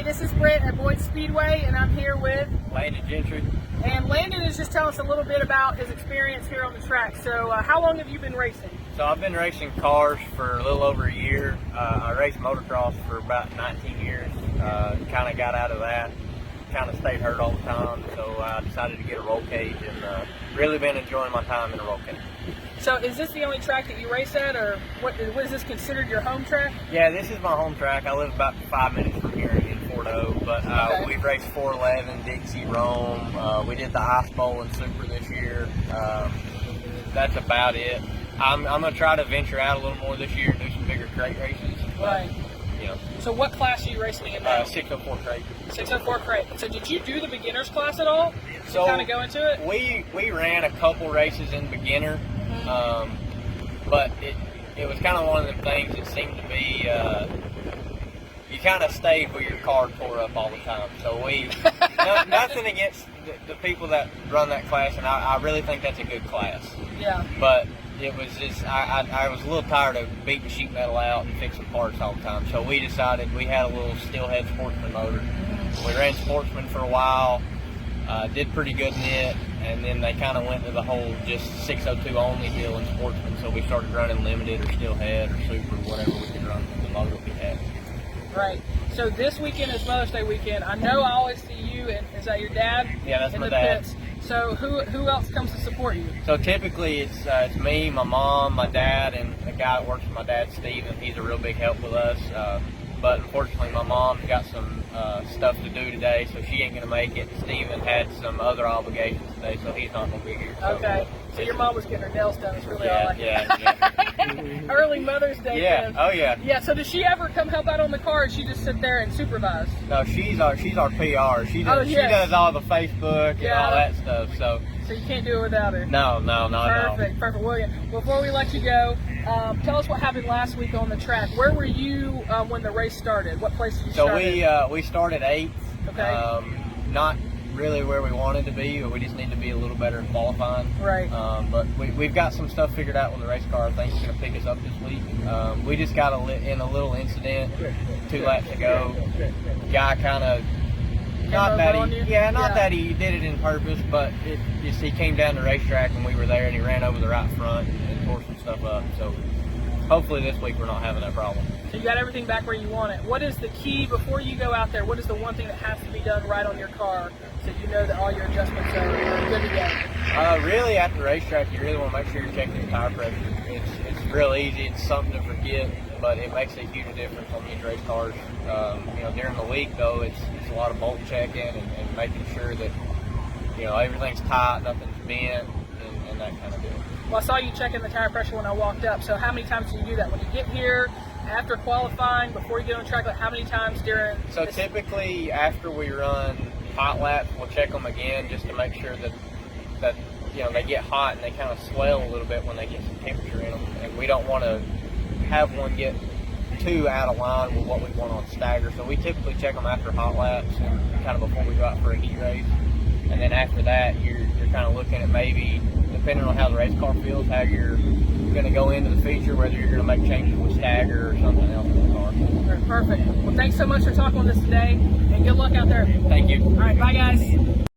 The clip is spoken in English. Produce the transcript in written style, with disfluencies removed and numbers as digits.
this is Britt at Boyd Speedway, and I'm here with Landon Gentry. And Landon is just telling us a little bit about his experience here on the track. So how long have you been racing? So I've been racing cars for a little over a year. I raced motocross for about 19 years. Kind of got out of that. Kind of stayed hurt all the time, so I decided to get a roll cage and really been enjoying my time in a roll cage. So is this the only track that you race at, or what is this considered your home track? Yeah, this is my home track. I live about 5 minutes from here in Fort O, but Okay. we've raced 411, Dixie, Rome. We did the Ice Bowl and Super this year. That's about it. I'm going to try to venture out a little more this year and do some bigger crate races. Right. You know, So what class are you racing in now? 604 crate. 604 crate. So did you do the beginners class at all? So kind of go into it? We ran a couple races in beginner, but it was kind of one of them things that seemed to be you kind of stayed where your car tore up all the time. So nothing against the people that run that class, and I really think that's a good class. Yeah. But it was just I was a little tired of beating sheet metal out and fixing parts all the time. So we decided we had a little Steelhead Sportsman motor. We ran Sportsman for a while. Did pretty good in it, and then they kind of went to the whole just 602 only deal in Sportsman, so we started running limited or Steelhead or Super, whatever we could run with the motor we had. Right. So this weekend is Mother's Day weekend. I know I always see you, and is that your dad? Yeah, that's in my the dad. pits. So who else comes to support you? So typically it's me, my mom, my dad, and a guy that works for my dad, Steven. He's a real big help with us. But unfortunately, my mom's got some stuff to do today, so she ain't going to make it. Steven had some other obligations today, so he's not going to be here. So Okay. So your mom was getting her nails done. Is really all I yeah. Early Mother's Day. Yeah. Then. Oh yeah. Yeah. So does she ever come help out on the car, or she just sit there and supervise? No, she's our PR. She does yes. she does all the Facebook and Yeah. all that stuff. So you can't do it without her. no, not at all. Perfect. Well, yeah, before we let you go, tell us what happened last week on the track. Where were you when the race started? What place did you start? So we started 8th. Okay. Not really where we wanted to be, but we just need to be a little better in qualifying. Right. But we've got some stuff figured out with the race car. I think it's going to pick us up this week. We just got in a little incident 2 laps ago. Guy kind of not that he did it in purpose, but he came down the racetrack and we were there, and he ran over the right front and tore some stuff up. So hopefully this week we're not having that problem. So you got everything back where you want it. What is the key before you go out there? What is the one thing that has to be done right on your car so you know that all your adjustments are good to go? Really, at the racetrack, you really want to make sure you're checking your tire pressure. It's real easy. It's something to forget, but it makes a huge difference on these race cars. During the week, though, it's a lot of bolt checking and making sure that everything's tight, nothing's bent, and that kind of deal. Well, I saw you checking the tire pressure when I walked up. So how many times do you do that? When you get here, after qualifying, before you get on track, like how many times during? So typically after we run hot laps, we'll check them again just to make sure that they get hot and they kind of swell a little bit when they get some temperature in them. And we don't want to have one get too out of line with what we want on stagger. So we typically check them after hot laps and kind of before we go out for a heat race. And then after that, you're kind of looking at maybe, depending on how the race car feels, how you're going to go into the feature, whether you're going to make changes with stagger or something else in the car. All right, perfect. Well, thanks so much for talking with us today, and good luck out there. Thank you. All right, bye guys.